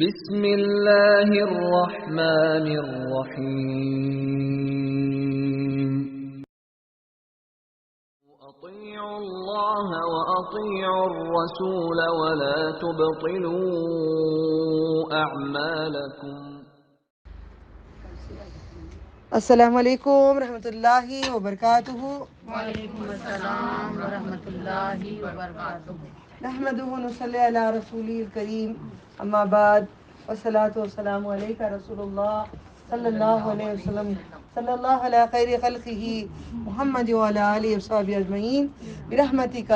بسم اللہ الرحمن الرحیم اطیعوا اللہ واطیعوا الرسول ولا تبطلوا اعمالکم۔ السلام علیکم رحمۃ اللہ وبرکاتہ۔ وعلیکم السلام ورحمۃ اللہ وبرکاتہ۔ نحمدہ ونصلی علی رسولہ الکریم، اما بعد، والصلاۃ والسلام علیک رسول اللہ صلی اللہ علیہ وسلم، صلی اللہ علی خیر خلقہ محمد وعلی آلہ وصحبہ اجمعین برحمتک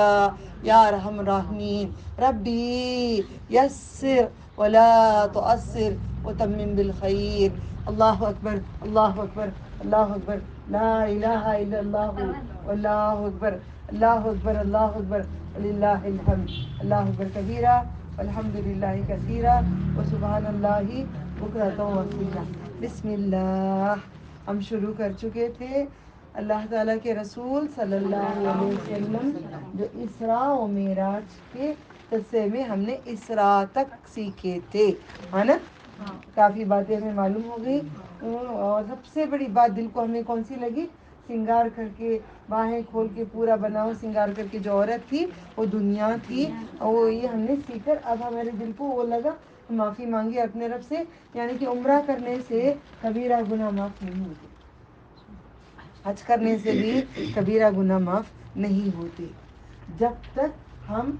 یا ارحم الراحمین۔ ربی یسر ولا تعسر وتمم بالخیر۔ اللہ اکبر، اللہ اکبر، اللہ اکبر، لا الہ الا اللہ، واللہ اکبر، اللہ اکبر، اللہ اکبر، وللہ الحمد، اللہ اکبر کبیرہ والحمد للہ کثیرہ وسبحان اللہ بکرۃ واصیلا۔ بسم اللہ۔ ہم شروع کر چکے تھے اللہ تعالیٰ کے رسول صلی اللہ علیہ وسلم جو اسراء و معراج کے قصے میں ہم نے اسراء تک سیکھے تھے، ہے نا؟ کافی باتیں ہمیں معلوم ہو گئی، اور سب سے بڑی بات دل کو ہمیں کون سی لگی؟ سنگار کر کے، باہیں کھول کے، پورا بناؤ سنگار کر کے جو عورت تھی وہ دنیا تھی، اور وہ یہ ہم نے سیکھ کر اب ہمارے دل کو وہ لگا معافی مانگی اپنے رب سے، یعنی کہ عمرہ کرنے سے کبیرہ گناہ معاف نہیں ہوتے، حج کرنے سے بھی کبیرہ گناہ معاف نہیں ہوتے۔ جب تک ہم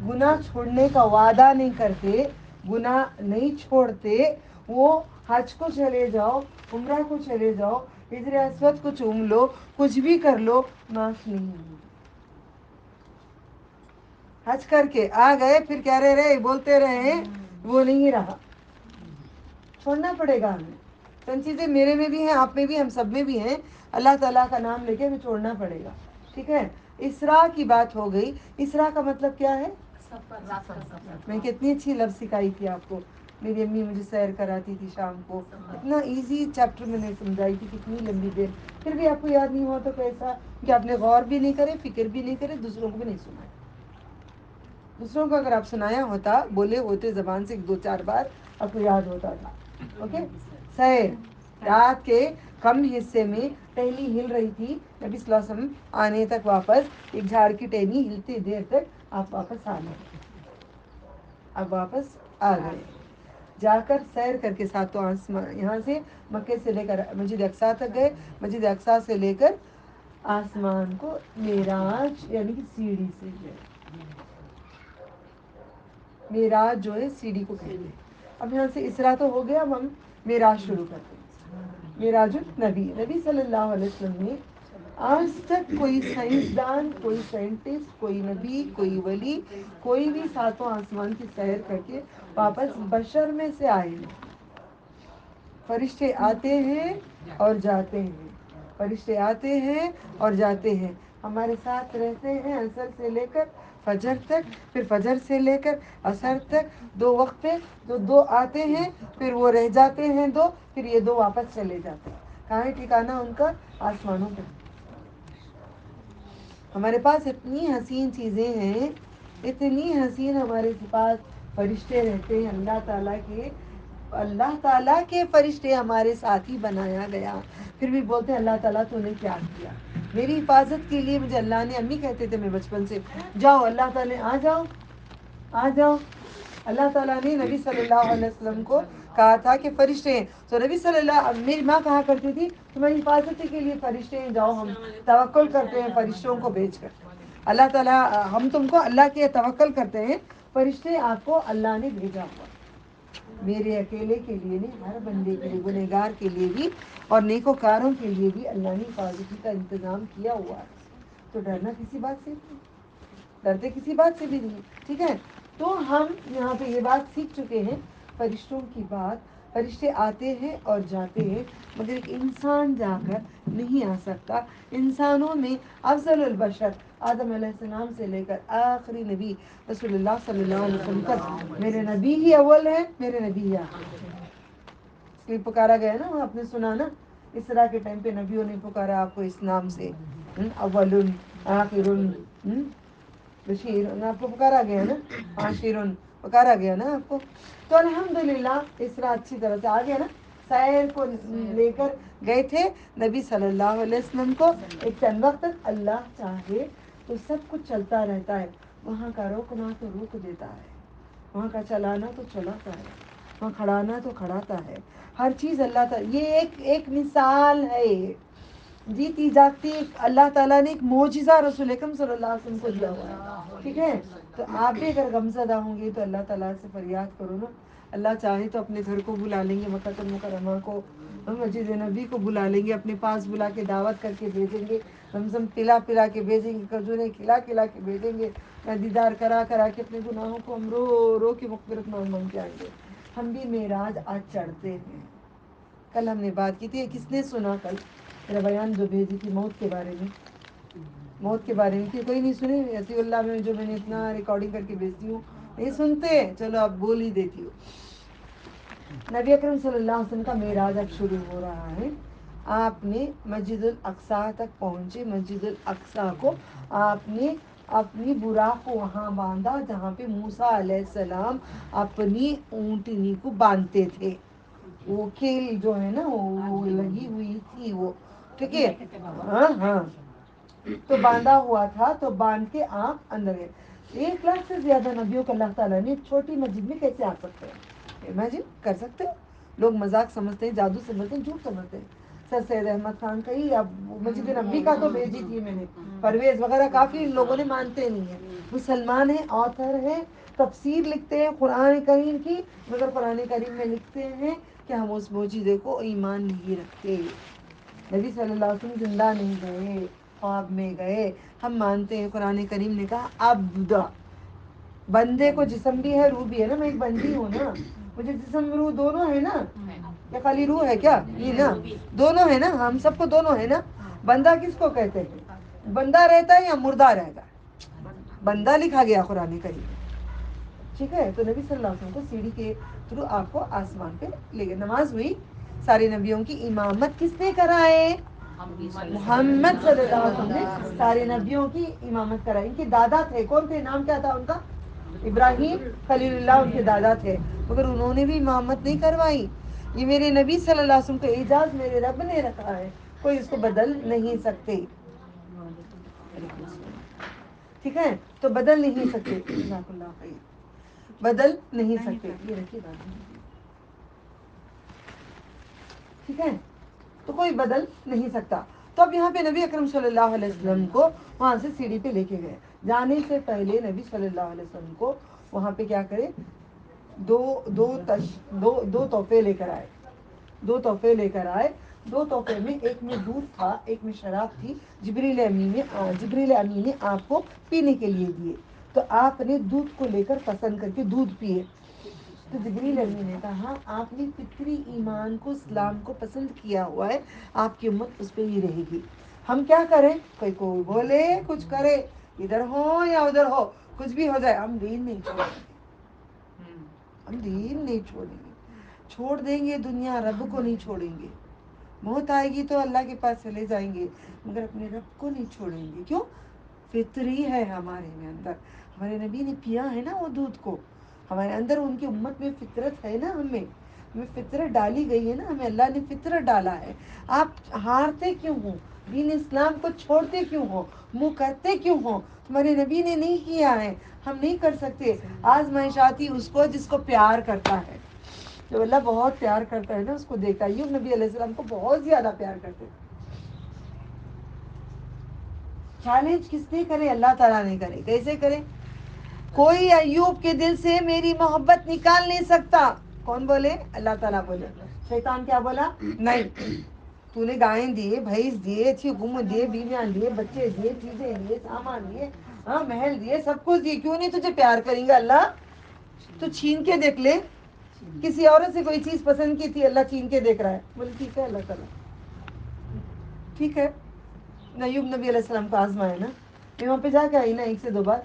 گناہ چھوڑنے کا وعدہ نہیں کرتے، گناہ نہیں چھوڑتے، وہ حج کو چلے جاؤ، عمرہ کو چلے جاؤ، حجر اسود کو چوم لو، کچھ بھی کر لو، معاف نہیں ہوگی۔ حج کر کے آ گئے، پھر کہہ رہے بولتے رہے، وہ نہیں رہا، چھوڑنا پڑے گا ہمیں۔ چند چیزیں میرے میں بھی ہیں، آپ میں بھی، ہم سب میں بھی ہیں، اللہ تعالیٰ کا نام لے کے ہمیں چھوڑنا پڑے گا، ٹھیک ہے؟ اسراء کی بات ہو گئی۔ اسراء کا مطلب کیا ہے؟ میں کتنی اچھی لفظ سکھائی تھی آپ کو، میری امی مجھے سیر کراتی تھی شام کو، اتنا ایزی چیپٹر میں نے سمجھائی تھی، کتنی لمبی دیر، پھر بھی آپ کو یاد نہیں ہوا تو کیسا کہ آپ نے غور بھی نہیں کرے، فکر بھی نہیں کرے، دوسروں کو بھی نہیں سنایا۔ دوسروں کو اگر آپ سنایا ہوتا، بولے ہوتے زبان سے 2-4 بار، آپ کو یاد ہوتا تھا۔ اوکے، سیر رات کے کم حصے میں ٹہنی ہل رہی تھی، نبی صلی اللہ علیہ وسلم آنے تک واپس ایک جھاڑ کی ٹہنی ہلتی دیر تک آپ واپس آ گئے، اب واپس آ گئے، جا کر سیر کر کے ساتوں آسمان، یہاں سے مکے سے لے کر مسجد اقصیٰ تک گئے، مسجد اقصیٰ سے لے کر آسمان کو معراج یعنی کہ سیڑھی سے گئے۔ معراج جو ہے سیڑھی کو کہتے ہیں۔ اب یہاں سے اسراء تو ہو گیا، اب ہم معراج شروع کرتے ہیں۔ معراج النبی، نبی صلی اللہ علیہ وسلم نے آج تک کوئی سائنسدان، کوئی سائنٹسٹ، کوئی نبی، کوئی ولی، کوئی بھی ساتوں آسمان کی سیر کر کے واپس بشر میں سے آئے نہیں۔ فرشتے آتے ہیں اور جاتے ہیں، فرشتے آتے ہیں اور جاتے ہیں، ہمارے ساتھ رہتے ہیں عصر سے لے کر فجر تک، پھر فجر سے لے کر عصر تک، 2 وقت پہ جو 2 آتے ہیں، پھر وہ رہ جاتے ہیں 2، پھر یہ 2 واپس چلے جاتے ہیں۔ کہاں ہے ٹھکانہ ان کا؟ آسمانوں پہ۔ ہمارے پاس اتنی حسین چیزیں ہیں، اتنی حسین ہمارے پاس فرشتے رہتے ہیں، اللہ تعالیٰ کے فرشتے ہمارے ساتھ ہی بنایا گیا، پھر بھی بولتے ہیں اللہ تعالیٰ تو نے کیا کیا؟ میری حفاظت کے لیے مجھے اللہ نے، امی کہتے تھے میں بچپن سے، جاؤ اللہ تعالیٰ آ جاؤ، آ جاؤ۔ اللہ تعالیٰ نے نبی صلی اللہ علیہ وسلم کو کہا تھا کہ فرشتے ہیں، تو نبی صلی اللہ، میری ماں کہا کرتی تھی تمہاری حفاظت کے لیے فرشتے ہیں، جاؤ ہم توکل کرتے ہیں فرشتوں کو بھیج کر۔ اللہ تعالیٰ، ہم تم کو اللہ کے توکل کرتے ہیں، فرشتے آپ کو اللہ نے بھیجا ہوا، میرے اکیلے کے لیے نہیں، ہر بندے کے لیے، گنہگار کے لیے بھی اور نیکوکاروں کے لیے بھی اللہ نے حفاظتی کا انتظام کیا ہوا ہے۔ تو ڈرنا کسی بات سے نہیں، ڈرتے کسی بات سے بھی نہیں، ٹھیک ہے؟ تو ہم یہاں پہ یہ بات سیکھ چکے ہیں، فرشتوں کی بات، فرشتے آتے ہیں اور جاتے ہیں، مگر ایک انسان جا کر نہیں آ سکتا۔ انسانوں میں افضل البشر آدم علیہ السلام سے لے کر آخری نبی رسول اللہ صلی اللہ علیہ وسلم تک، میرے نبی ہی اول ہے، میرے نبی ہی آخر ہے، اس لیے پکارا گیا نا، آپ نے سنا نا، اسراء کے ٹائم پہ نبیوں نے پکارا آپ کو اس نام سے، اول، آخر، بشیر، آپ کو پکارا گیا نا، عاشر پکارا گیا نا آپ کو. تو الحمدللہ اس طرح اچھی طرح سے آ گیا نا. سیر کو لے کر گئے تھے نبی صلی اللہ علیہ وسلم کو. ایک چند وقت تک اللہ چاہے تو سب کچھ چلتا رہتا ہے. وہاں کا روکنا تو روک دیتا ہے, وہاں کا چلانا تو چلاتا ہے, وہاں کھڑانا تو کھڑاتا ہے. ہر چیز اللہ تعالیٰ, یہ ایک مثال ہے, جیتی جاگتی اللہ تعالیٰ نے ایک معجزہ رسول اکرم صلی اللہ علیہ وسلم کو دیا ہوا ہے. ٹھیک ہے, تو آپ بھی اگر غمزدہ ہوں گے تو اللہ تعالیٰ سے فریاد کرو نا. اللہ چاہے تو اپنے گھر کو بلا لیں گے, مکہ المکرمہ کو, مسجد نبی کو بلا لیں گے, اپنے پاس بلا کے دعوت کر کے بھیجیں گے, زمزم پلا کے بھیجیں گے, کھجوریں کھلا کے بھیجیں گے, دیدار کرا کے اپنے گناہوں کو ہم رو کے مغفرت مانگ کے آئیں گے. ہم بھی معراج آج چڑھتے ہیں. کل ہم نے بات کی تھی, کس نے سنا کل میرا بیان جو بھیجی تھی موت کے بارے میں, موت کے بارے میں, کوئی نہیں سنے؟ عطی اللہ میں جو میں نے اتنا ریکارڈنگ کر کے بھیجتی ہوں نہیں سنتے, چلو اب بول ہی دیتی ہوں. نبی اکرم صلی اللہ علیہ وسلم کا معراج اب شروع ہو رہا ہے. آپ نے مسجد الاقصیٰ تک پہنچے. مسجد الاقصیٰ کو آپ نے اپنی براق کو وہاں باندھا جہاں پہ موسیٰ علیہ السلام اپنی اونٹنی کو باندھتے تھے. وہ کھیل جو ہے نا وہ لگی ہوئی تھی وہ, ٹھیک ہے, ہاں تو باندھا ہوا تھا. تو باندھ کے آپ اندر گئے. 1 لاکھ سے زیادہ نبیوں کو اللہ تعالیٰ نے چھوٹی مسجد میں کیسے آ سکتے ہیں؟ امیجن کر سکتے ہیں؟ لوگ مذاق سمجھتے ہیں, جادو سمجھتے ہیں, جھوٹ سمجھتے ہیں. سر سید احمد خان کہی, اب مسجد نبی کا تو بھیجی تھی میں نے, پرویز وغیرہ کافی لوگوں نے مانتے نہیں ہیں. مسلمان ہیں, آتھر ہیں, تفسیر لکھتے ہیں قرآن کریم کی, مگر قرآن کریم میں لکھتے ہیں کہ ہم اس معجزے کو ایمان نہیں رکھتے. نبی صلی اللہ علیہ وسلم زندہ نہیں گئے, خواب میں گئے. ہم مانتے ہیں قرآن کریم نے کہا عبد, بندے کو جسم بھی ہے روح بھی ہے نا, میں ایک بندی ہوں نا, مجھے جسم روح دونوں ہے نا, یا خالی روح ہے کیا؟ یہ نا دونوں ہے نا, ہم سب کو دونوں ہے نا. بندہ کس کو کہتے ہیں؟ بندہ رہتا ہے یا مردہ رہتا ہے؟ بندہ لکھا گیا قرآن کریم میں. ٹھیک ہے, تو نبی صلی اللہ علیہ وسلم کو سیڑھی کے تھرو آپ کو آسمان پہ لے گئے. نماز ہوئی. سارے نبیوں کی امامت کس نے کرائے؟ محمد صلی اللہ علیہ وسلم نے سارے نبیوں کی امامت کرائی. ان کے دادا تھے, کون تھے, نام کیا تھا ان کا؟ ابراہیم خلیل اللہ ان کے دادا تھے, مگر انہوں نے بھی امامت نہیں کروائی. یہ میرے نبی صلی اللہ علیہ وسلم کا اعجاز میرے رب نے رکھا ہے, کوئی اس کو بدل نہیں سکتے. ٹھیک ہے, تو بدل نہیں سکتے, جزاک اللہ خیر, بدل نہیں سکتے. یہ رکھیے بات, ٹھیک ہے, تو کوئی بدل نہیں سکتا. تو اب یہاں پہ نبی اکرم صلی اللہ علیہ وسلم کو وہاں سے سیڑھی پہ لے کے گئے. جانے سے پہلے نبی صلی اللہ علیہ وسلم کو وہاں پہ کیا کرے, دو تحفے لے کر آئے. 2 تحفے لے کر آئے. 2 تحفے میں ایک میں دودھ تھا, ایک میں شراب تھی. جبریل امین نے آپ کو پینے کے لیے دیے. تو آپ نے دودھ کو لے کر پسند کر کے دودھ پیے. تو جبریل امین نے کہا آپ نے فطری ایمان کو, اسلام کو پسند کیا ہوا ہے, آپ کی امت اس پہ ہی رہے گی. ہم کیا کریں؟ کوئی بولے کچھ کرے, ادھر ہو یا ادھر ہو, کچھ بھی ہو جائے, ہم دین نہیں چھوڑیں گے. ہم دین نہیں چھوڑیں گے. چھوڑ دیں گے دنیا, رب کو نہیں چھوڑیں گے. موت آئے گی تو اللہ کے پاس چلے جائیں گے, مگر اپنے رب کو نہیں چھوڑیں گے. کیوں؟ فطری ہے ہمارے میں اندر. ہمارے نبی نے پیا ہے نا وہ دودھ کو, ہمارے اندر ان کی امت میں فطرت ہے نا, ہمیں فطرت ڈالی گئی ہے نا, ہمیں اللہ نے فطرت ڈالا ہے. آپ ہارتے کیوں ہو؟ دین اسلام کو چھوڑتے کیوں ہو؟ منہ کرتے کیوں ہو؟ ہمارے نبی نے نہیں کیا ہے, ہم نہیں کر سکتے. آزمائش آتی اس کو جس کو پیار کرتا ہے. جو اللہ بہت پیار کرتا ہے نا اس کو دیکھا. ایوب نبی علیہ السلام کو بہت زیادہ پیار کرتے تھے. چیلنج کس نے کرے؟ اللہ تعالیٰ نے کرے. کیسے کرے؟ کوئی ایوب کے دل سے میری محبت نکال نہیں سکتا. کون بولے؟ اللہ تعالیٰ بولے. شیطان کیا بولا؟ نہیں, تو نے گائیں دیے, بھینس دیے, اچھی حکومت دیے, بیویاں دیے, بچے دیے, چیزیں دیے, سامان دیے, ہاں محل دیے, سب کچھ دیے, کیوں نہیں تجھے پیار کریں گا اللہ؟ تو چھین کے دیکھ لے. کسی عورت سے کوئی چیز پسند کی تھی, اللہ چھین کے دیکھ رہا ہے, بولے ٹھیک ہے اللہ تعالیٰ, ٹھیک ہے. ایوب نبی علیہ السلام کو آزمائے نا, میں وہاں پہ جا کے آئی نا 1 سے 2 بار,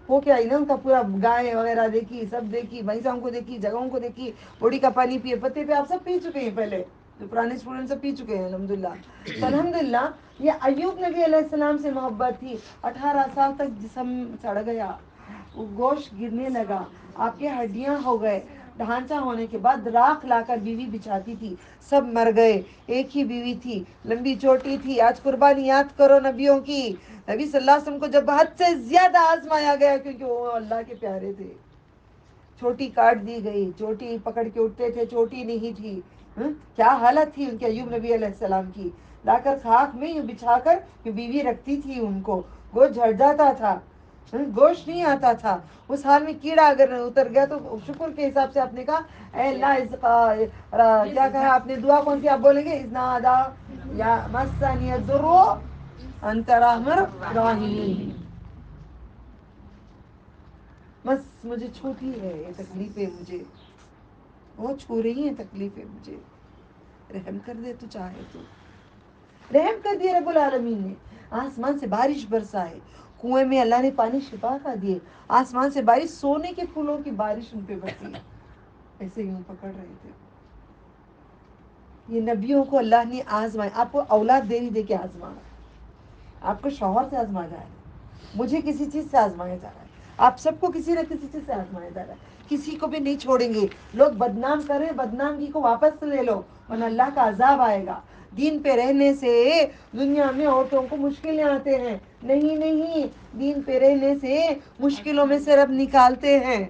ہو کے آئی نا, ان کا پورا گائے وغیرہ دیکھی, سب دیکھی, بھینسوں کو دیکھی, جگہوں کو دیکھی, بوڑی کا پانی پیے, پتے پہ آپ سب پی چکے ہیں پہلے, جو پرانے اسٹوڈنٹ سب پی چکے ہیں الحمدللہ. تو الحمدللہ یہ ایوب نبی علیہ السلام سے محبت تھی. 18 سال تک جسم سڑ گیا, وہ گوشت گرنے لگا، آپ کے ہڈیاں ہو گئے، ڈھانچہ ہونے کے بعد راکھ لا کر بیوی بچھاتی تھی، سب مر گئے، ایک ہی بیوی تھی، لمبی چوٹی تھی۔ آج قربانی یاد کرو نبیوں کی، نبی صلی اللہ علیہ وسلم کو جب حد سے زیادہ آزمایا گیا کیونکہ وہ اللہ کے پیارے تھے، چوٹی کاٹ دی گئی، چوٹی پکڑ کے اٹھتے تھے، چوٹی نہیں تھی، کیا حالت تھی ان کے ایوب نبی علیہ السلام کی، لا کر خاک میں یوں بچھا کر بیوی رکھتی تھی ان کو، گوشت جھڑ جاتا تھا، گوشت نہیں آتا تھا، اس حال میں کیڑا اگر اتر گیا تو شکر کے حساب سے آپ نے کہا اے اللہ کیا کہا آپ نے دعا کون سی آپ بولیں گے، اذنادا یا مسنی الضر انت ارحم الراحمین، بس مجھے چھوٹی ہے یہ تکلیفیں، مجھے بہت چھو رہی ہیں تکلیفیں، مجھے رحم کر دے تو، چاہے تو رحم کر دیا رب العالمین نے، آسمان سے بارش برسائے، کنویں میں اللہ نے پانی شفا کا دیے، آسمان سے بارش، سونے کے پھولوں کی بارش ان پہ برسی، ایسے یوں پکڑ رہے تھے۔ یہ نبیوں کو اللہ نے آزمایا، آپ کو اولاد دے کے آزمایا، آپ کو شوہر سے آزمایا جا رہا ہے، مجھے کسی چیز سے آزمایا جا رہا ہے، آپ سب کو کسی نہ کسی چیز سے آزمایا جا رہا ہے، کسی کو بھی نہیں چھوڑیں گے، لوگ بدنام کریں، بدنامگی کو واپس لے لو ورنہ اللہ کا عذاب آئے گا۔ دین پہ رہنے سے دنیا میں عورتوں کو مشکلیں آتے ہیں، نہیں، دین پہ رہنے سے مشکلوں میں سے رب نکالتے ہیں،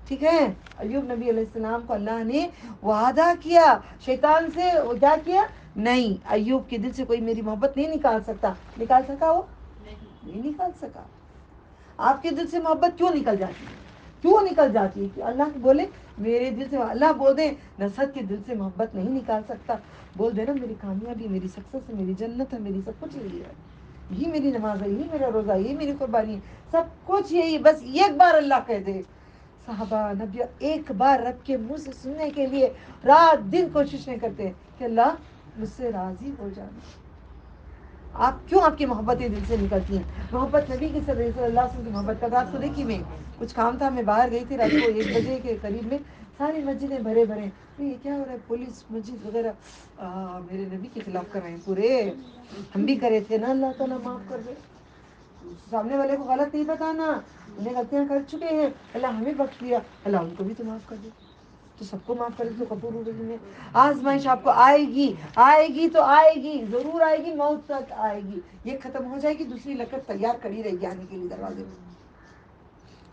ٹھیک ہے۔ ایوب نبی علیہ السلام کو اللہ نے وعدہ کیا، شیطان سے کیا کیا، نہیں ایوب کے دل سے کوئی میری محبت نہیں نکال سکتا، نکال سکا وہ نہیں نکال سکا۔ آپ کے دل سے محبت کیوں نکل جاتی ہے، کیوں نکل جاتی ہے کہ اللہ بولے میرے دل سے، اللہ بول دے نصرت کے دل سے محبت نہیں نکال سکتا، بول دے نا میری کامیابی، میری سکسیس ہے، میری جنت ہے، میری سب کچھ یہی ہے، یہی میری نماز ہے، یہی میرا روزہ، یہی میری قربانی ہے، سب کچھ یہی، بس ایک بار اللہ کہہ دے۔ صحابہ نبی ایک بار رب کے منہ سے سننے کے لیے رات دن کوششیں کرتے ہیں کہ اللہ مجھ سے راضی ہو جانا۔ آپ کیوں، آپ کی محبتیں دل سے نکلتی ہیں، محبت نبی کی صلی اللہ علیہ وسلم کی محبت کا۔ رات کو دیکھی میں کچھ کام تھا، میں باہر گئی تھی رات کو 1 بجے کے قریب میں، ساری مسجدیں بھرے یہ کیا ہو رہا ہے، پولیس مسجد وغیرہ میرے نبی کے خلاف کر رہے ہیں پورے، ہم بھی کرے تھے نا، اللہ تعالیٰ معاف کر دے، سامنے والے کو غلط نہیں بتانا، انہیں غلطیاں کر چکے ہیں، اللہ ہمیں بخش دیا، اللہ ان کو بھی تو معاف کر دے، تو سب کو معاف کر دے تو غفور الرحیم ہے۔ آزمائش آپ کو آئے گی تو آئے گی، ضرور آئے گی، موت تک آئے گی، یہ ختم ہو جائے گی، دوسری لکڑ تیار کھڑی رہے گی آنے کے لیے دروازے میں۔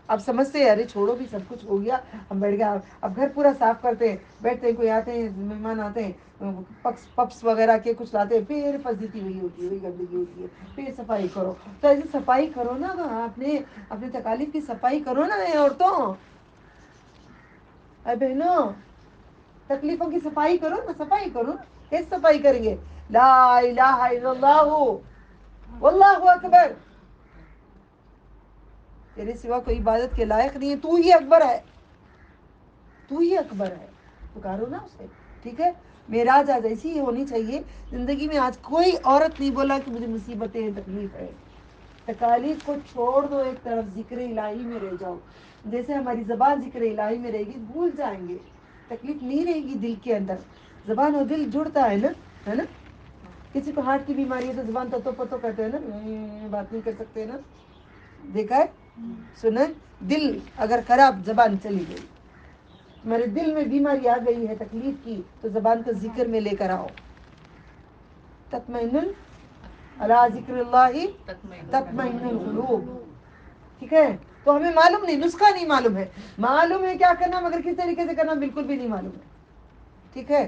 اب سمجھتے ہیں ارے چھوڑو بھی، سب کچھ ہو گیا، ہم بیٹھ گیا، اب گھر پورا صاف کرتے ہیں، بیٹھتے ہیں، کوئی آتے ہیں مہمان آتے ہیں، پپس وغیرہ کے کچھ لاتے ہیں، پھر فضیتی وہی ہوتی ہے، وہی گندگی ہوتی ہے، پھر صفائی کرو، تو ایسے صفائی کرو نا، آپ نے اپنے تکالیف کی صفائی کرو نا، عورتوں، اے بہنوں، تکلیفوں کی صفائی کرو نا، صفائی کرو نا، کیسے صفائی کریں گے، لا الہ الا اللہ واللہ اکبر، تیرے سوا کوئی عبادت کے لائق نہیں ہے، تو ہی اکبر ہے، تو ہی اکبر ہے، پکارو نا اسے، ٹھیک ہے۔ معراج آج ایسی ہی ہونی چاہیے زندگی میں، آج کوئی عورت نہیں بولا کہ مجھے مصیبتیں ہیں، تکلیف ہے، تکالیف کو چھوڑ دو ایک طرف، ذکر الہی میں رہ جاؤ، جیسے ہماری زبان ذکر الہی میں رہے گی بھول جائیں گے، تکلیف نہیں رہے گی دل کے اندر، زبان اور دل جڑتا ہے نا، کسی کو ہارٹ کی بیماری ہے تو زبان تو پتو کرتے ہیں نا، بات نہیں کر سکتے نا، دیکھا ہے، سنا، دل اگر خراب، زبان چلی گئی، تمہارے دل میں بیماری آ گئی ہے تکلیف کی، تو زبان کو ذکر میں لے کر آؤ، تطمئن علی ذکر اللہ تطمئن القلوب، ٹھیک ہے۔ تو ہمیں معلوم نہیں، نسخہ نہیں معلوم ہے، معلوم ہے کیا کرنا، مگر کس طریقے سے کرنا بالکل بھی نہیں معلوم ہے، ٹھیک ہے۔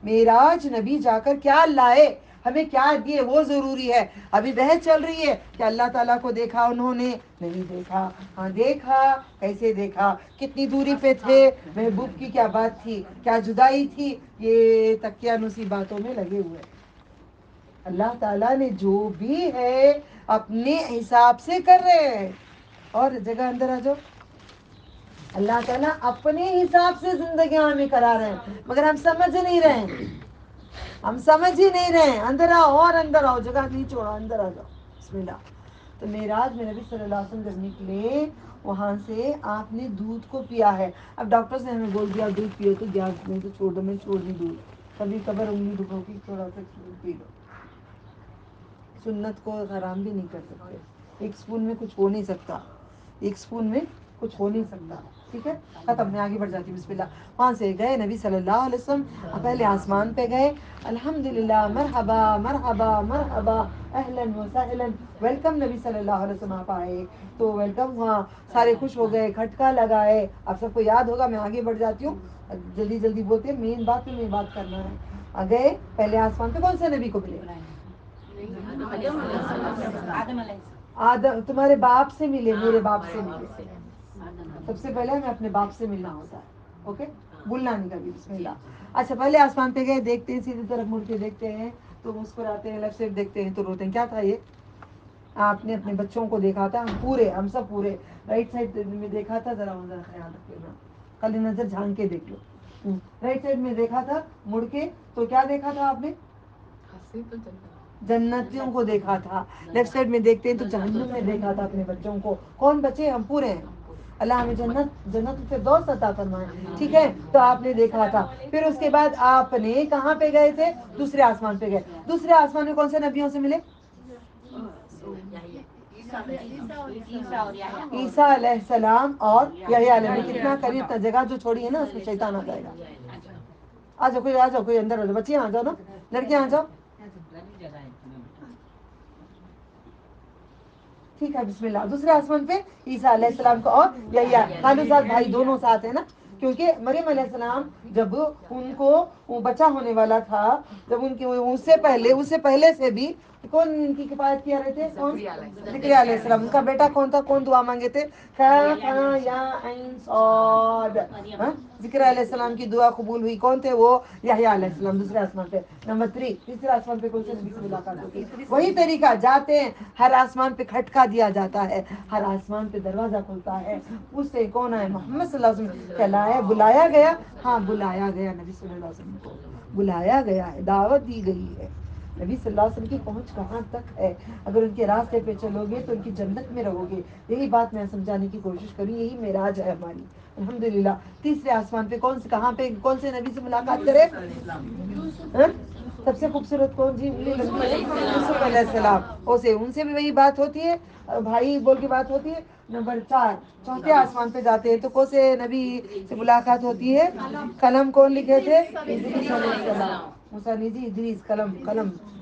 معراج نبی جا کر کیا لائے، ہمیں کیا دیے، وہ ضروری ہے۔ ابھی بحث چل رہی ہے کہ اللہ تعالیٰ کو دیکھا انہوں نے، نہیں دیکھا، ہاں دیکھا، کیسے دیکھا، کتنی دوری پہ تھے، محبوب کی کیا بات تھی، کیا جدائی تھی، یہ تکیانوسی باتوں میں لگے ہوئے۔ اللہ تعالیٰ نے جو بھی ہے اپنے حساب سے کر رہے ہیں، اور جگہ اندر آ جاؤ، اللہ تعالیٰ اپنے حساب سے زندگیاں ہمیں کرا رہے ہیں، مگر ہم سمجھ نہیں رہے ہیں، ہم سمجھ ہی نہیں رہے ہیں، اندر آؤ اور اندر آؤ، جگہ نہیں چھوڑا، اندر آ جاؤ، بسم اللہ۔ تو معراج میں نبی صلی اللہ علیہ وسلم جب نکلے وہاں سے، آپ نے دودھ کو پیا ہے، اب ڈاکٹر نے ہمیں بول دیا دودھ پیو تو گیس میں تو چھوڑ دو، میں چھوڑ دی دودھ، کبھی کبھار انگلی دکھو کی تھوڑا سا دودھ پی لو، سنت کو حرام بھی نہیں کر سکتے، ایک اسپون میں کچھ ہو نہیں سکتا, ایک اسپون میں کچھ ہو نہیں سکتا. ٹھیک ہے, ختم. میں آگے بڑھ جاتی ہوں. بسم اللہ. وہاں سے گئے نبی صلی اللہ علیہ وسلم, پہلے آسمان پہ گئے. الحمدللہ, مرحبا مرحبا مرحبا, اہلاً و سہلاً, ویلکم نبی صلی اللہ علیہ وسلم. آپ آئے تو ویلکم ہوا, سارے خوش ہو گئے, کھٹکا لگائے. آپ سب کو یاد ہوگا, میں آگے بڑھ جاتی ہوں, جلدی جلدی بولتے ہیں, مین بات پہ میں بات کرنا ہے. گئے پہلے آسمان پہ, کون سے نبی کو ملے؟ آدم. تمہارے باپ سے ملے, میرے باپ سے ملے. سب سے پہلے ہمیں اپنے باپ سے ملنا ہوتا ہے. اوکے, بھولنا نہیں کبھی. بسم اللہ. اچھا, پہلے آسمان پہ گئے, دیکھتے ہیں سیدھی طرف مڑ کے دیکھتے ہیں تو مسکراتے ہیں, لیفٹ سائڈ دیکھتے ہیں تو روتے ہیں. کیا تھا یہ؟ آپ نے اپنے بچوں کو دیکھا تھا, ہم سب پورے. رائٹ سائڈ میں دیکھا تھا, ذرا ذرا خیال رکھنا, خالی نظر جھانک کے دیکھ لو. رائٹ سائڈ میں دیکھا تھا مڑ کے, تو کیا دیکھا تھا آپ نے؟ جنتیوں کو دیکھا تھا. لیفٹ سائڈ میں دیکھتے ہیں تو جہنم میں دیکھا تھا اپنے بچوں کو. کون بچے؟ ہم پورے ہیں. اللہ ہمیں جنت سے دوست عطا فرمائے. ٹھیک ہے, تو آپ نے دیکھا تھا. پھر اس کے بعد آپ نے کہاں پہ گئے تھے؟ دوسرے آسمان پہ گئے. دوسرے آسمان میں کون سے نبیوں سے ملے؟ عیسیٰ علیہ السلام اور یحییٰ علیہ السلام. کتنا قریب تھا. جگہ جو چھوڑی ہے نا, اس میں شیطان آ جائے گا. آ جاؤ کوئی اندر آ جاؤ. بچیاں آ جاؤ نا, لڑکیاں آ جاؤ. ٹھیک ہے, بسم اللہ. دوسرے آسمان پہ عیسیٰ علیہ السلام کو اور یحییٰ, خالوزاد بھائی دونوں ساتھ ہیں نا, کیونکہ مریم علیہ السلام جب ان کو بچہ ہونے والا تھا, جب ان کی اس سے پہلے سے بھی کون ان کی کفایت کیا رہے تھے؟ کون؟ زکریا علیہ السلام. ان کا بیٹا کون تھا؟ کون دعا مانگے تھے؟ زکریا علیہ السلام کی دعا قبول ہوئی. کون تھے وہ؟ یحییٰ علیہ السلام. دوسرے آسمان پہ. نمبر 3, تیسرے آسمان پہ کون سے نبی سے ملاقات ہوتی ہے؟ وہی طریقہ, جاتے ہیں, ہر آسمان پہ کھٹکا دیا جاتا ہے, ہر آسمان پہ دروازہ کھلتا ہے. اس سے کون آئے؟ محمد صلی اللہ علیہ وسلم. کہلایا, بلایا گیا. ہاں, بلایا گیا. نبی صلی اللہ علیہ وسلم کو بلایا گیا ہے, دعوت دی گئی ہے. نبی صلی اللہ علیہ وسلم کی پہنچ کہاں تک ہے؟ اگر ان کے راستے پہ چلو گے تو ان کی جنت میں رہو گے. یہی بات میں سمجھانے کی کوشش کری, یہی معراج ہے ہماری. الحمدللہ. تیسرے آسمان پہ کون سے, کہاں پہ, کون سے نبی سے ملاقات کرے؟ سب سے خوبصورت کون جی؟ یوسف علیہ السلام. اسے ان سے بھی وہی بات ہوتی ہے, بھائی بول کے بات ہوتی ہے. نمبر 4, چوتھے آسمان پہ جاتے ہیں تو کون سے نبی سے ملاقات ہوتی ہے؟ قلم کون لکھے تھے؟ ادریس علیہ السلام. موسیٰ نے جی ادریس, قلم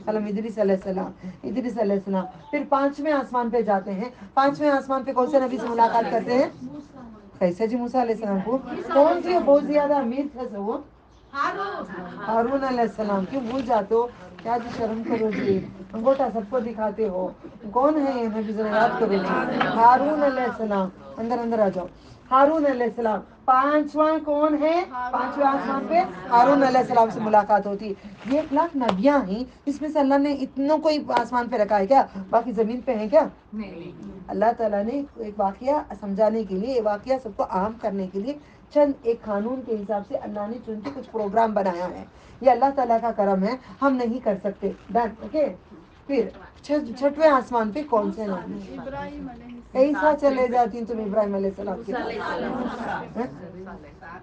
ادریس علیہ السلام. ادریس علیہ السلام. پھر 5ویں آسمان پہ جاتے ہیں. 5ویں آسمان پہ کون سے نبی سے ملاقات کرتے ہیں؟ کیسے جی؟ موسیٰ علیہ السلام کو. کون سی بہت زیادہ امیر تھے وہ؟ ہارون علیہ السلام. کیوں بھول جاتے ہو؟ کیا جی, شرم کرو جی, انگوٹھا سب کو دکھاتے ہو. کون ہے یہ نبی؟ ذرا یاد کرو جی. ہارون علیہ السلام. اندر آ جاؤ. ہارون علیہ السلام. 5واں کون ہے 5ویں آسمان پہ؟ ہارون علیہ السلام سے ملاقات ہوتی. یہ 1,00,000 نبیاں ہیں, اس میں سے اللہ نے اتنوں کو آسمان پہ رکھا ہے کیا؟ باقی زمین پہ ہیں کیا؟ اللہ تعالیٰ نے ایک واقعہ سمجھانے کے لیے, واقعہ سب کو عام کرنے کے لیے, چند ایک قانون کے حساب سے اللہ نے چن کے کچھ پروگرام بنایا ہے. یہ اللہ تعالیٰ کا کرم ہے, ہم نہیں کر سکتے. ڈن. اوکے. پھر 6ویں آسمان پہ کون سے نبی؟ ایسا چلے جاتی تم ابراہیم علیہ السلام کے پاس.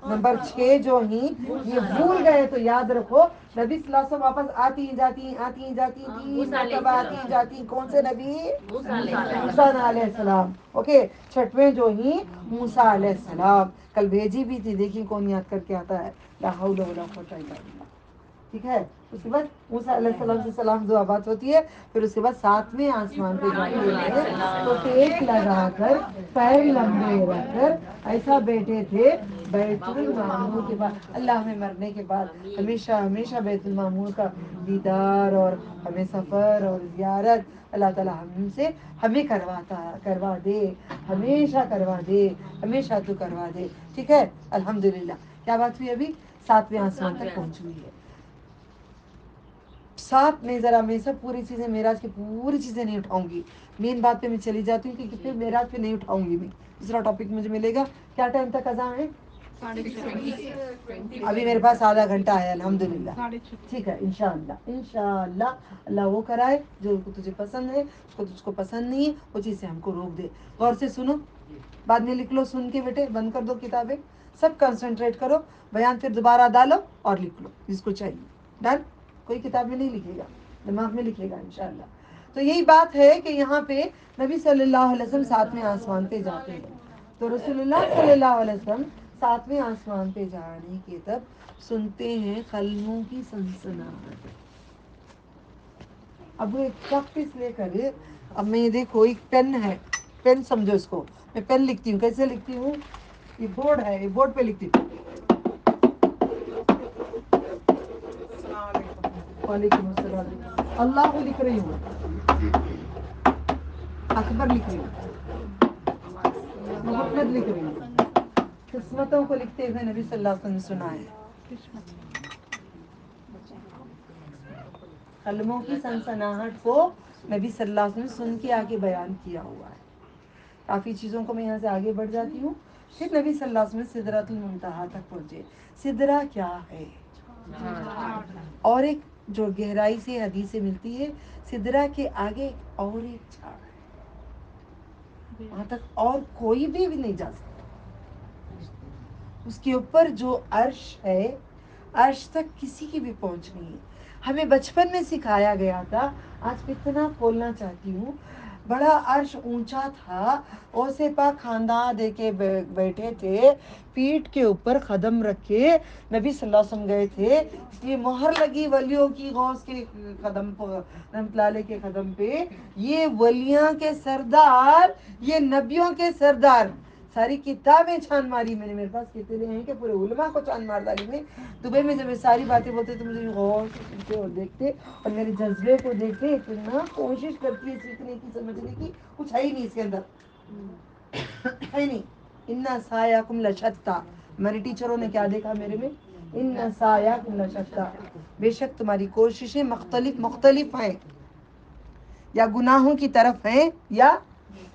نمبر 6 جو ہی یہ بھول گئے تو یاد رکھو, نبی صلی اللہ علیہ وسلم واپس آتی جاتی 3 مرتبہ آتی جاتی. کون سے نبی؟ موسیٰ علیہ السلام. اوکے. 6ویں جو ہی موسیٰ علیہ السلام. کل بھیجی بھی تھی, دیکھیں کون یاد کر کے آتا ہے. لا حول ولا قوت الا باللہ. ٹھیک ہے. اس کے بعد موسیٰ علیہ السلام سے سلام دعا بات ہوتی ہے. پھر اس کے بعد 7ویں آسمان پہ جاتے ہیں تو ٹیک لگا کر, پیر لمبے رکھ کر ایسا بیٹھے تھے بیت المعمور کے پاس. اللہ ہمیں مرنے کے بعد ہمیشہ بیت المعمور کا دیدار اور ہمیں سفر اور زیارت اللہ تعالیٰ ہمیں کروا دے, ہمیشہ کروا دے, ہمیشہ تو کروا دے. ٹھیک ہے. الحمدللہ. کیا بات ہوئی؟ ابھی 7ویں آسمان تک پہنچ ہوئی ہے. 7 میں ذرا میں سب پوری چیزیں, معراج کی پوری چیزیں نہیں اٹھاؤں گی, مین بات پہ میں چلی جاتی ہوں, کیونکہ پھر معراج پہ نہیں اٹھاؤں گی میں. دوسرا ٹاپک مجھے ملے گا. کیا ٹائم تک اذان ہے؟ ابھی میرے پاس آدھا گھنٹہ ہے. الحمدللہ. ٹھیک ہے. انشاءاللہ اللہ وہ کرائے جو تجھے پسند ہے, تجھ کو پسند نہیں ہے وہ چیز سے ہم کو روک دے. غور سے سنو, بعد میں لکھ لو, سن کے بیٹے بند کر دو کتابیں, سب کنسنٹریٹ کرو. بیان پھر دوبارہ ڈالو اور لکھ لو جس کو چاہیے. ڈن. کوئی کتاب میں نہیں لکھے گا, دماغ میں لکھے گا انشاءاللہ. تو یہی بات ہے کہ یہاں پہ نبی صلی اللہ علیہ وسلم 7ویں آسمان پہ جاتے ہیں. تو رسول اللہ صلی اللہ علیہ وسلم 7ویں آسمان پہ جانے کے تب سنتے ہیں قلموں کی سنسناہٹ. اب وہ ایک چاک پیس لے کر, اب میں دیکھو ایک پین ہے, پین سمجھو اس کو, میں پین لکھتی ہوں. کیسے لکھتی ہوں؟ یہ بورڈ ہے, یہ بورڈ پہ لکھتی ہوں. وعلیکم السلام. اللہ کو لکھ رہی ہوں, اکبر لکھ رہی ہوں, محمد لکھ رہی ہوں. قسمتوں کو لکھتے ہوئے نبی صلی اللہ علیہ وسلم نے سنا ہے. قلموں کی سنسناہٹ کو نبی صلی اللہ علیہ وسلم نے سن کے آگے بیان کیا ہوا ہے. کافی چیزوں کو میں یہاں سے آگے بڑھ جاتی ہوں. پھر نبی صلی اللہ علیہ وسلم سدرۃ المنتہا تک پہنچے. سدرا کیا ہے؟ اور ایک جو گہرائی سے حدیث سے ملتی ہے, سدرا کے آگے اور ایک جھاڑ ہے, وہاں تک اور کوئی بھی نہیں جا سکتا. اس کے اوپر جو عرش ہے, عرش تک کسی کی بھی پہنچ نہیں ہے. ہمیں بچپن میں سکھایا گیا تھا, آج کتنا کھولنا چاہتی ہوں. بڑا عرش اونچا تھا, اوسے پاک خاندان دے کے بیٹھے تھے, پیٹھ کے اوپر قدم رکھے نبی صلی اللہ علیہ وسلم گئے تھے. یہ مہر لگی ولیوں کی غوث کے قدم پر, رحمت اللہ علیہ کے قدم پہ. یہ ولیاں کے سردار, یہ نبیوں کے سردار. ساری کتابیں چھان ماری میں نے, میرے پاس کتنے ہیں کہ پورے علماء کو چھان مار ڈالی میں. دبئی میں جب یہ ساری باتیں بولتے تو مجھے غور سے سنتے اور دیکھتے, اور میرے جذبے کو دیکھتے. اتنا کوشش کرتی ہے سیکھنے کی, سمجھنے کی, کچھ ہے ہی نہیں اس کے اندر, ہے نہیں. ان سایاکم لشتا, میرے ٹیچروں نے کیا دیکھا میرے میں؟ ان سایاکم لشتا, بے شک تمہاری کوششیں مختلف ہیں, یا گناہوں کی طرف ہیں یا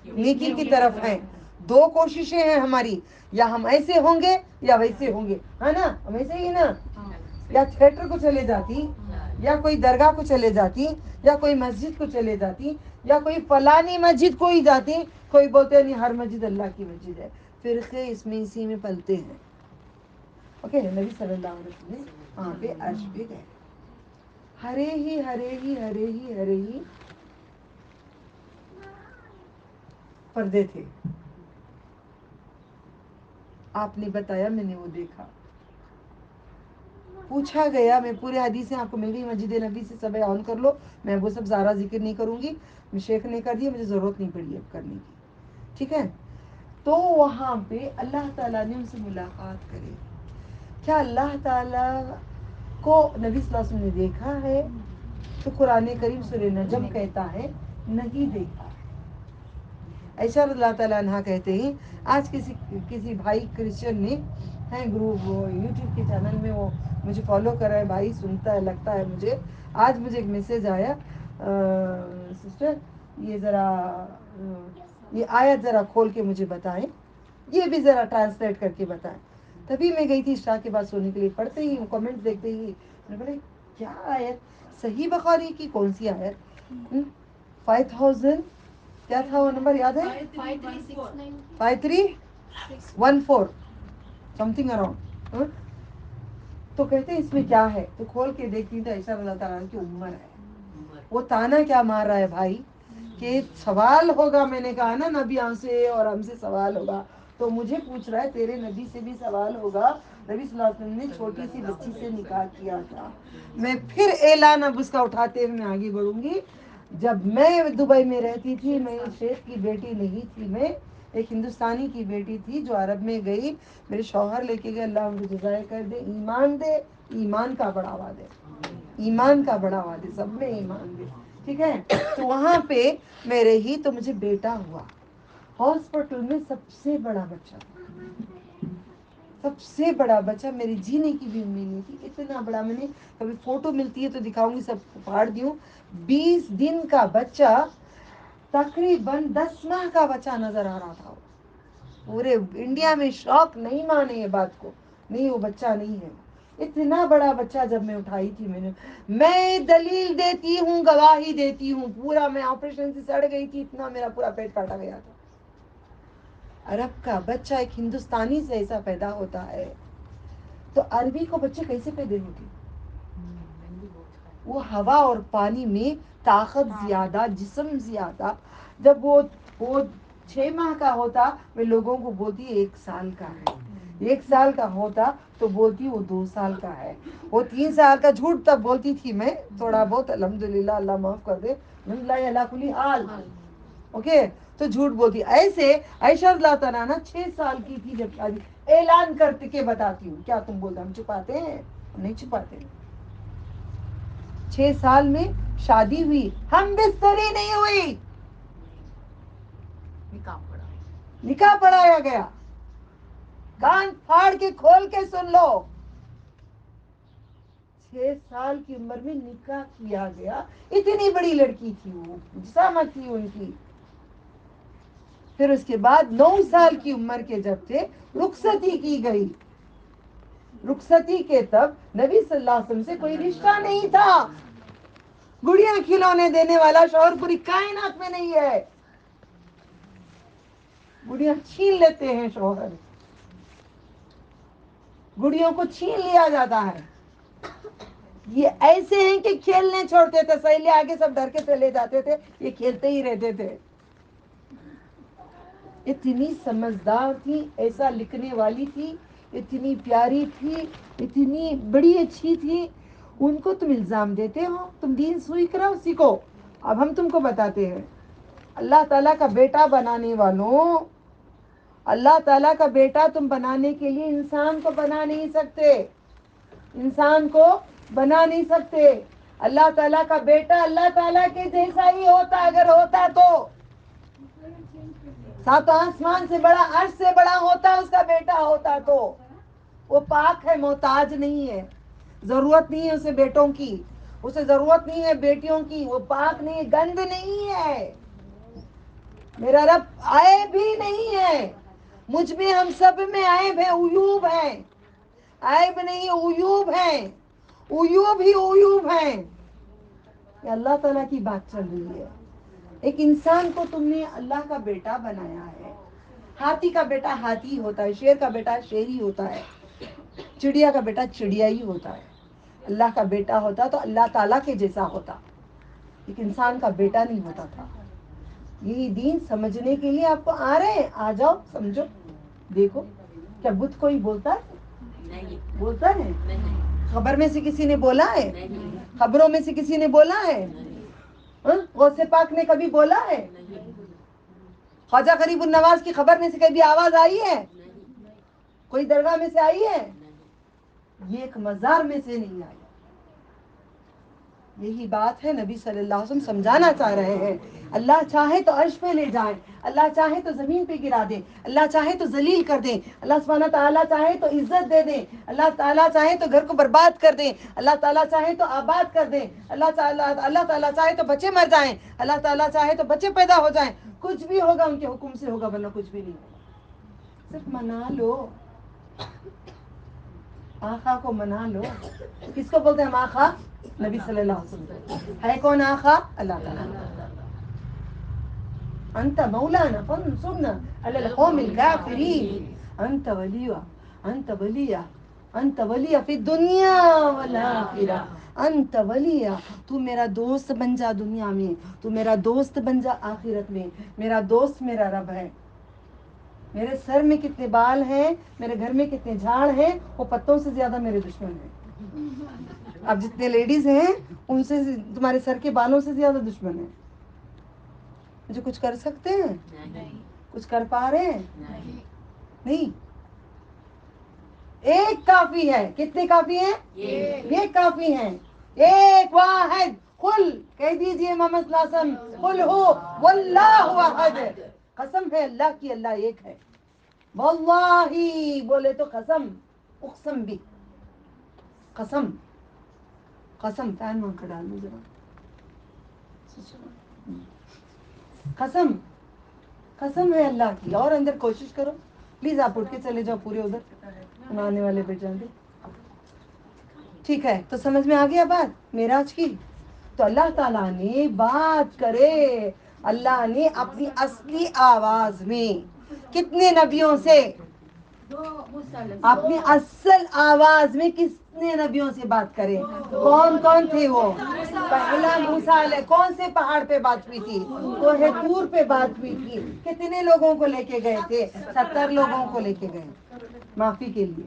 نیکی کی طرف ہیں. دو کوششیں ہیں ہماری, یا ہم ایسے ہوں گے یا ویسے ہوں گے, ہے نا؟ ہم ایسے ہی نا, یا تھیٹر کو چلے جاتی, یا کوئی درگاہ کو چلے جاتی, یا کوئی مسجد کو چلے جاتی, یا کوئی فلانی مسجد کو ہی جاتی. کوئی بولتے نہیں ہر مسجد اللہ کی مسجد ہے. فرقے اس میں اسی میں پلتے ہیں. اوکے, نبی صلی اللہ علیہ وسلم وہاں پہ عرش پہ گئے. ہرے ہی ہرے ہی ہرے ہی ہرے ہی پردے تھے. آپ نے بتایا, میں نے وہ دیکھا. پوچھا گیا, میں پورے حدیثیں آپ کو مل گئی مسجد نبی سے, سب آن کر لو. میں وہ سب زیادہ ذکر نہیں کروں گی, میں شیخ نے کر دیا, مجھے ضرورت نہیں پڑی اب کرنے کی, ٹھیک ہے. تو وہاں پہ اللہ تعالیٰ نے ان سے ملاقات کرے. کیا اللہ تعالیٰ کو نبی صلی اللہ علیہ وسلم نے دیکھا ہے؟ تو قرآن کریم سورہ نجم کہتا ہے نہیں دیکھا. عائشہ رضی اللہ تعالیٰ عنہ کہتے ہیں, آج کسی بھائی کرسچن نے ہے گروپ یوٹیوب کے چینل میں, وہ مجھے فالو کر رہا ہے بھائی, سنتا ہے لگتا ہے مجھے. آج مجھے ایک میسیج آیا, سسٹر یہ ذرا یہ آیت ذرا کھول کے مجھے بتائیں, یہ بھی ذرا ٹرانسلیٹ کر کے بتائیں. تبھی میں گئی تھی عشاء کے بعد سونے کے لیے, پڑھتے ہی کمنٹ دیکھتے ہی میں نے بولے کیا آیت, صحیح بخاری کی کون سی آیت, 5000 کیا تھا وہ نمبر یاد ہے؟ 5314 سم تھنگ اراؤنڈ. تو کہتے ہیں اس میں کیا ہے, تو کھول کے دیکھتی تو عائشہ رضی اللہ تعالیٰ کی عمر ہے. وہ تانا کیا مار رہا ہے بھائی کہ سوال ہوگا, میں نے کہا نا نبیوں سے اور ہم سے سوال ہوگا, تو مجھے پوچھ رہا ہے تیرے نبی سے بھی سوال ہوگا. نبی صلی اللہ علیہ وسلم نے چھوٹی سی بچی سے نکاح کیا تھا. میں پھر اعلان اب اس کا اٹھاتے ہوئے میں آگے بڑھوں گی. جب میں دبئی میں رہتی تھی, میں شیخ کی بیٹی نہیں تھی, میں ایک ہندوستانی کی بیٹی تھی جو عرب میں گئی. میرے شوہر لے کے گئے, اللہ ان کو جزائے کر دے, ایمان دے, ایمان کا بڑھاوا دے, ایمان کا بڑھاوا دے, سب میں ایمان دے, ٹھیک ہے. تو وہاں پہ میرے ہی تو مجھے بیٹا ہوا, ہاسپٹل میں سب سے بڑا بچہ تھا, سب سے بڑا بچہ, میری جینے کی بھی امید نہیں تھی. اتنا بڑا, میں نے کبھی فوٹو ملتی ہے تو دکھاؤں گی, سب پھاڑ دیوں. 20 دن کا بچہ, تقریباً 10 ماہ کا بچہ نظر آ رہا تھا. پورے انڈیا میں شوق نہیں مانے یہ بات کو, نہیں وہ بچہ نہیں ہے. اتنا بڑا بچہ جب میں اٹھائی تھی, میں دلیل دیتی ہوں, گواہی دیتی ہوں, پورا میں آپریشن سے سڑ گئی تھی, اتنا میرا پورا پیٹ کاٹا گیا تھا. عرب کا بچہ ایک ہندوستانی سے ایسا پیدا ہوتا ہے, تو عربی کو بچے کیسے پیدا ہوتے, وہ ہوا اور پانی میں طاقت زیادہ، جسم زیادہ. جب وہ 6 ماہ کا ہوتا وہ لوگوں کو بولتی 1 سال کا ہے، 1 سال کا ہوتا تو بولتی وہ 2 سال کا ہے. وہ 3 سال کا جھوٹ تب بولتی تھی میں تھوڑا بہت، الحمدللہ اللہ معاف کر دے، الحمدللہ اللہ کلی حال. اوکے، تو جھوٹ بولتی. ایسے عائشہ رضی اللہ تعالیٰ عنہ 6 سال کی تھی جب شادی، اعلان کر کے بتاتی ہوں. کیا تم بولتے ہم چھپاتے ہیں؟ ہم نہیں چھپاتے. 6 سال میں شادی ہوئی، ہم بستری نہیں ہوئی، نکاح پڑھایا گیا. کان پھاڑ کے کھول کے سن لو، 6 سال کی عمر میں نکاح کیا گیا. اتنی بڑی لڑکی تھی وہ، جسامت تھی ان کی. پھر اس کے بعد 9 سال کی عمر کے جب تھے رخصتی کی گئی. رخصتی کے تب نبی صلی اللہ علیہ وسلم سے کوئی رشتہ نہیں تھا. گڑیاں کھلونے دینے والا شوہر پوری کائنات میں نہیں ہے. گڑیاں چھین لیتے ہیں شوہر، گڑیوں کو چھین لیا جاتا ہے. یہ ایسے ہیں کہ کھیلنے چھوڑتے تھے، سہیلے آگے سب ڈر کے چلے جاتے تھے، یہ کھیلتے ہی رہتے تھے. اتنی سمجھدار تھی، ایسا لکھنے والی تھی، اتنی پیاری تھی، اتنی بڑی اچھی تھی. ان کو تم الزام دیتے ہو، تم دین سیکھو. اب ہم تم کو بتاتے ہیں، اللہ تعالیٰ کا بیٹا بنانے والوں، اللہ تعالیٰ کا بیٹا تم بنانے کے لیے انسان کو بنا نہیں سکتے، انسان کو بنا نہیں سکتے. اللہ تعالیٰ کا بیٹا اللہ تعالیٰ کے جیسا ہی ہوتا اگر ہوتا تو. 7 آسمان سے بڑا، عرش سے بڑا ہوتا اس کا بیٹا ہوتا تو. وہ پاک ہے، محتاج نہیں ہے، ضرورت نہیں ہے اسے بیٹوں کی، اسے ضرورت نہیں ہے بیٹیوں کی. وہ پاک نہیں، گند نہیں ہے. میرا رب عیب ہی نہیں ہے. مجھ میں، ہم سب میں عیب ہے، عیوب ہیں. عیب نہیں، عیوب ہیں، عیوب ہی عیوب ہیں. یہ اللہ تعالیٰ کی بات چل رہی ہے. ایک انسان کو تم نے اللہ کا بیٹا بنایا ہے. ہاتھی کا بیٹا ہاتھی ہوتا ہے، شیر کا بیٹا شیر ہی ہوتا ہے، چڑیا کا بیٹا چڑیا ہی ہوتا ہے. اللہ کا بیٹا ہوتا تو اللہ تعالیٰ کے جیسا ہوتا، ایک انسان کا بیٹا نہیں ہوتا تھا. یہی دین سمجھنے کے لیے آپ کو آ رہے ہیں، آ جاؤ سمجھو. دیکھو کیا بت کوئی بولتا ہے؟ بولتا ہے؟ خبر میں سے کسی نے بولا ہے؟ خبروں میں سے کسی نے بولا ہے؟ غوث پاک نے کبھی بولا ہے؟ خواجہ غریب النواز کی خبر میں سے کبھی آواز آئی ہے؟ کوئی درگاہ میں سے آئی ہے؟ یہ ایک مزار میں سے نہیں آئی. یہی بات ہے نبی صلی اللہ علیہ وسلم سمجھانا چاہ رہے ہیں. اللہ چاہے تو عرش پہ لے جائیں، اللہ چاہے تو زمین پہ گرا دیں، اللہ چاہے تو ذلیل کر دیں، اللہ سبحانہ تعالیٰ چاہے تو عزت دے دیں، اللہ تعالیٰ چاہے تو گھر کو برباد کر دیں، اللہ تعالیٰ چاہے تو آباد کر دیں، اللہ تعالیٰ چاہے تو بچے مر جائیں، اللہ تعالیٰ چاہے تو بچے پیدا ہو جائیں. کچھ بھی ہوگا ان کے حکم سے ہوگا، ورنہ کچھ بھی نہیں ہوگا. صرف منا لو، آقا کو منا لو. کس کو بولتے ہیں ہم آقا؟ نبی صلی اللہ علیہ وسلم. ہے کون آقا؟ اللہ تعالیٰ. انت مولانا فانصرنا علی القوم الکافرین. انت ولی، انت ولی، انت ولی فی الدنیا والآخرہ. انت ولی، تو میرا دوست بن جا دنیا میں، تو میرا دوست بن جا آخرت میں. میرا دوست میرا رب ہے. میرے سر میں کتنے بال ہیں، میرے گھر میں کتنے جھاڑ ہیں، وہ پتوں سے زیادہ میرے دشمن ہیں. اب جتنے لیڈیز ہیں ان سے تمہارے سر کے بالوں سے زیادہ دشمن ہیں. جو کچھ کر سکتے ہیں؟ کچھ کر پا رہے ہیں؟ نہیں. ایک کافی ہے. کتنے کافی ہیں؟ ایک کافی ہیں. ایک واحد. قل کہہ دیجئے محمد صلی اللہ علیہ وسلم، قل ہو واللہ احد. قسم ہے اللہ کی، اللہ ایک ہے. واللہ بولے تو قسم، اقسم بھی، قسم. قسم فین وہاں کا ڈال دو ذرا. قسم، قسم ہے اللہ کی. اور اندر کوشش کرو پلیز. آپ اٹھ کے چلے جاؤ پورے ادھر آنے والے بیٹھ جائیں گے. ٹھیک ہے، تو سمجھ میں آ گیا بات معراج کی. تو اللہ تعالیٰ نے بات کرے، اللہ نے اپنی اصلی آواز میں کتنے نبیوں سے، اپنی اصل آواز میں کتنے نبیوں سے بات کریں. کون کون تھے وہ؟ پہلا موسیٰ علیہ کون سے پہاڑ پہ بات ہوئی تھی؟ کوہ طور پہ بات ہوئی تھی. کتنے لوگوں کو لے کے گئے تھے؟ 70 لوگوں کو لے کے گئے معافی کے لیے.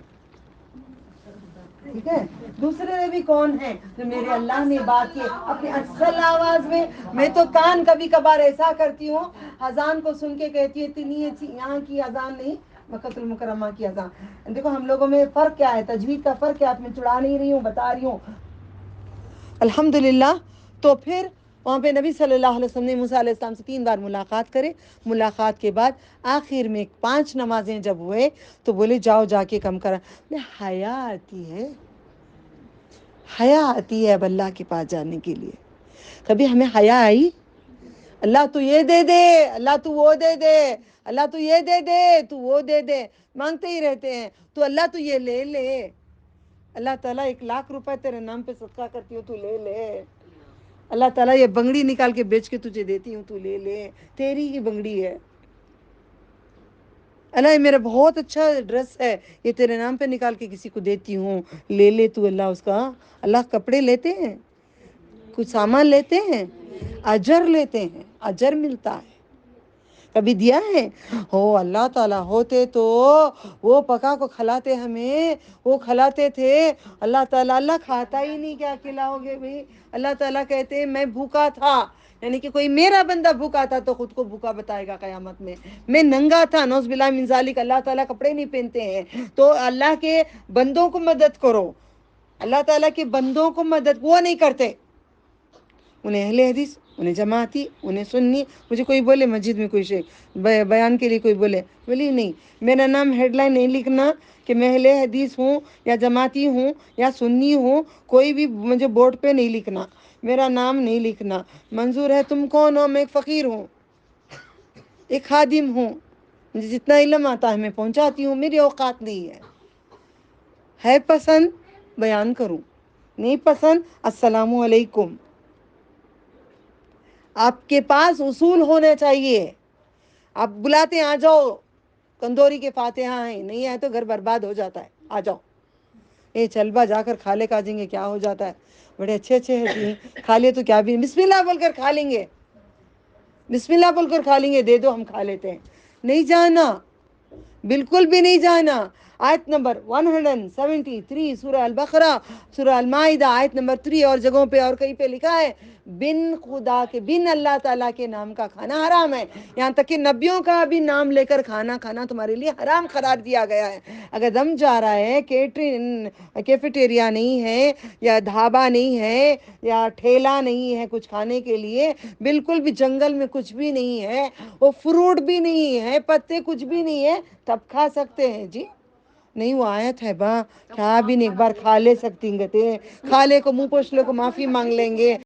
ٹھیک ہے. دوسرے نبی کون ہیں جو میرے اللہ نے بات کی اپنی اصل آواز میں؟ میں تو کان کبھی کبھار ایسا کرتی ہوں اذان کو سن کے کہتی ہے اتنی اچھی یہاں کی اذان نہیں مکہ المکرمہ کی اذان. دیکھو ہم لوگوں میں فرق کیا ہے, تجوید کا فرق کیا ہے, میں چڑا نہیں رہی ہوں, بتا رہی ہوں. الحمدللہ. تو پھر وہاں پہ نبی صلی اللہ علیہ وسلم نے موسیٰ علیہ السلام سے 3 بار ملاقات کرے. ملاقات کے بعد آخر میں 5 نمازیں جب ہوئے تو بولے جاؤ جا کے کم کرا. حیا آتی ہے, حیا آتی ہے اب اللہ کے پاس جانے کے لیے. کبھی ہمیں حیا آئی؟ اللہ تو یہ دے دے, اللہ تو وہ دے دے, اللہ تو یہ دے دے, تو وہ دے دے, مانگتے ہی رہتے ہیں. تو اللہ تو یہ لے لے, اللہ تعالیٰ 1,00,000 روپے تیرے نام پہ صدقہ کرتی ہوں, تو لے لے. اللہ تعالیٰ یہ بنگڑی نکال کے بیچ کے تجھے دیتی ہوں, تو لے لے, تیری ہی بنگڑی ہے. اللہ یہ میرا بہت اچھا ڈریس ہے, یہ تیرے نام پہ نکال کے کسی کو دیتی ہوں, لے لے تو. اللہ اس کا, اللہ کپڑے لیتے ہیں, کچھ سامان لیتے ہیں, اجر لیتے ہیں, اجر ملتا ہے. کبھی دیا ہے؟ ہو اللہ تعالیٰ ہوتے تو وہ پکا کو کھلاتے, ہمیں وہ کھلاتے تھے. اللہ تعالیٰ, اللہ کھاتا ہی نہیں, کیا کھلاؤ گے بھائی؟ اللہ تعالیٰ کہتے ہیں میں بھوکا تھا, یعنی کہ کوئی میرا بندہ بھوکا تھا تو خود کو بھوکا بتائے گا قیامت میں. میں ننگا تھا, نوز باللہ من ذالک, اللہ تعالیٰ کپڑے نہیں پہنتے ہیں. تو اللہ کے بندوں کو مدد کرو, اللہ تعالیٰ کے بندوں کو مدد وہ نہیں کرتے. انہیں اہل حدیث, انہیں جماعتی, انہیں سنی. مجھے کوئی بولے مسجد میں کوئی بیان کے لیے کوئی بولے, بولی نہیں, میرا نام ہیڈ لائن نہیں لکھنا کہ میں اہل حدیث ہوں یا جماعتی ہوں یا سنی ہوں. کوئی بھی مجھے بورڈ پہ نہیں لکھنا, میرا نام نہیں لکھنا. منظور ہے تم کون ہو؟ میں ایک فقیر ہوں, ایک خادم ہوں, مجھے جتنا علم آتا ہے میں پہنچاتی ہوں, میری اوقات نہیں ہے پسند بیان کروں, نہیں پسند السلام علیکم. آپ کے پاس اصول ہونے چاہیے. آپ بلاتے ہیں آ جاؤ, کندوری کے فاتحہ ہیں, نہیں آئے تو گھر برباد ہو جاتا ہے, آ جاؤ. اے چل با جا کر کھا لے, کھا جیں گے, کیا ہو جاتا ہے, بڑے اچھے اچھے ہیں, کھا لے تو کیا بھی, بسم اللہ بول کر کھا لیں گے, بسم اللہ بول کر کھا لیں گے, دے دو ہم کھا لیتے ہیں. نہیں جانا, بالکل بھی نہیں جانا. آیت نمبر 173 سورہ البقرہ, سورہ المائدہ آیت نمبر 3 اور جگہوں پہ اور کہیں پہ لکھا ہے بن خدا کے, بن اللہ تعالیٰ کے نام کا کھانا حرام ہے. یہاں تک کہ نبیوں کا بھی نام لے کر کھانا تمہارے لیے حرام قرار دیا گیا ہے. اگر دم جا رہا ہے, کیفیٹیریا نہیں ہے یا ڈھابا نہیں ہے یا ٹھیلا نہیں ہے کچھ کھانے کے لیے, بالکل بھی جنگل میں کچھ بھی نہیں ہے, وہ فروٹ بھی نہیں ہے, پتے کچھ بھی نہیں ہے, تب کھا سکتے ہیں جی. نہیں وہ آیت ہے با, کیا بھی نہیں, ایک بار کھا لے سکتی ہیں, کھا لے کو منہ پوچھ لے کو معافی مانگ لیں گے.